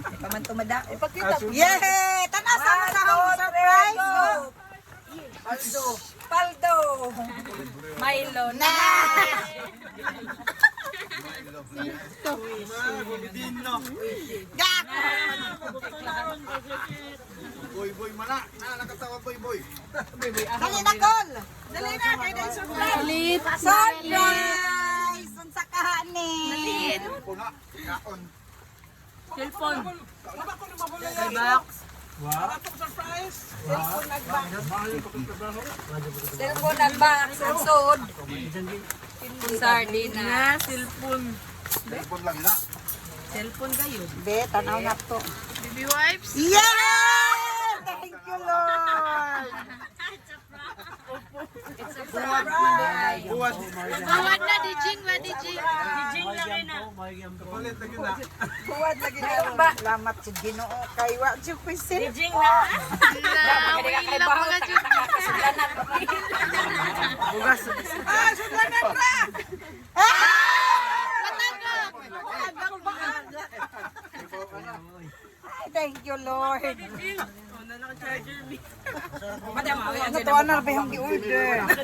Paman tumada. Ipakita. Yay! Tanaw sama sa home surprise. Paldo. Paldo. Milo Na. Gak. Boy, mana? Nakatawa boy. Dali na kol. Dali na kay day surprise. Surprise! Unsa ka ni? Puna, kaon. Cellphone. Box. Cellphone at box. Sud. Sardinas. Cellphone. Telepon lang na. Cellphone kayo. Be, tanaw na to. Baby wipes. Yeah! Thank you, Lord. Buwan. Buwan na, dijing ba, dijing? Dijing na rin na. Kapalit lagi na. Buwan lagi na ba? Salamat sa Ginoo kay wa jud ko sin. Dijing na. Wala lang pala dyan. Ah, sudlanan ra. Thank you, Lord. Ano na ka-charger, B? Natuwa na ba yung gi-order?